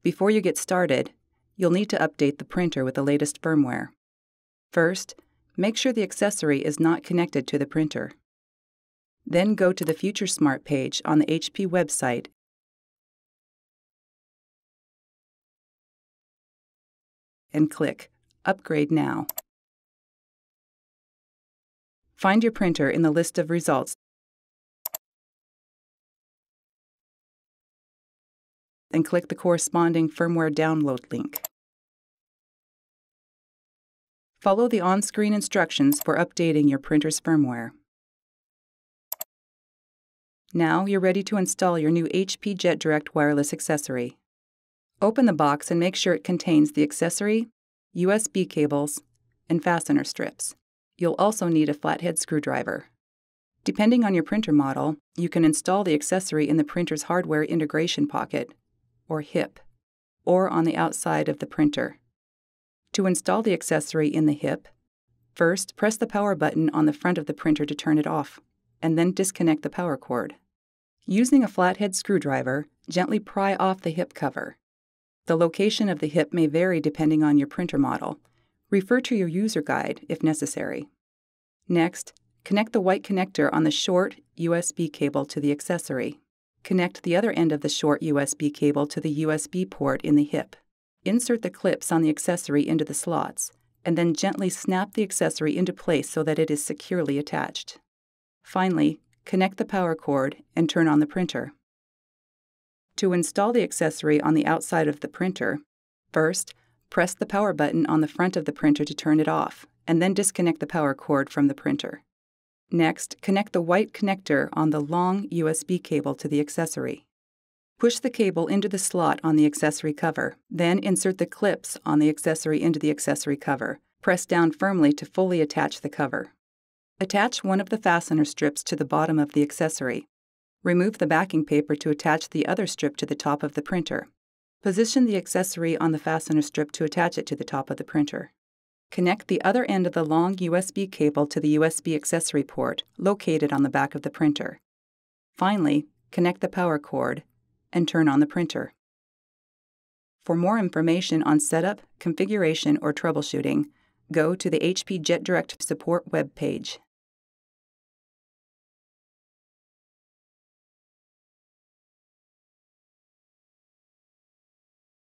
Before you get started, you'll need to update the printer with the latest firmware. First, make sure the accessory is not connected to the printer. Then go to the FutureSmart page on the HP website and click Upgrade Now. Find your printer in the list of results and click the corresponding firmware download link. Follow the on-screen instructions for updating your printer's firmware. Now you're ready to install your new HP JetDirect wireless accessory. Open the box and make sure it contains the accessory, USB cables, and fastener strips. You'll also need a flathead screwdriver. Depending on your printer model, you can install the accessory in the printer's hardware integration pocket, or HIP, or on the outside of the printer. To install the accessory in the HIP, first press the power button on the front of the printer to turn it off, and then disconnect the power cord. Using a flathead screwdriver, gently pry off the HIP cover. The location of the HIP may vary depending on your printer model. Refer to your user guide if necessary. Next, connect the white connector on the short USB cable to the accessory. Connect the other end of the short USB cable to the USB port in the HIP. Insert the clips on the accessory into the slots, and then gently snap the accessory into place so that it is securely attached. Finally, connect the power cord and turn on the printer. To install the accessory on the outside of the printer, first, press the power button on the front of the printer to turn it off, and then disconnect the power cord from the printer. Next, connect the white connector on the long USB cable to the accessory. Push the cable into the slot on the accessory cover, then insert the clips on the accessory into the accessory cover. Press down firmly to fully attach the cover. Attach one of the fastener strips to the bottom of the accessory. Remove the backing paper to attach the other strip to the top of the printer. Position the accessory on the fastener strip to attach it to the top of the printer. Connect the other end of the long USB cable to the USB accessory port located on the back of the printer. Finally, connect the power cord and turn on the printer. For more information on setup, configuration, or troubleshooting, go to the HP JetDirect support web page.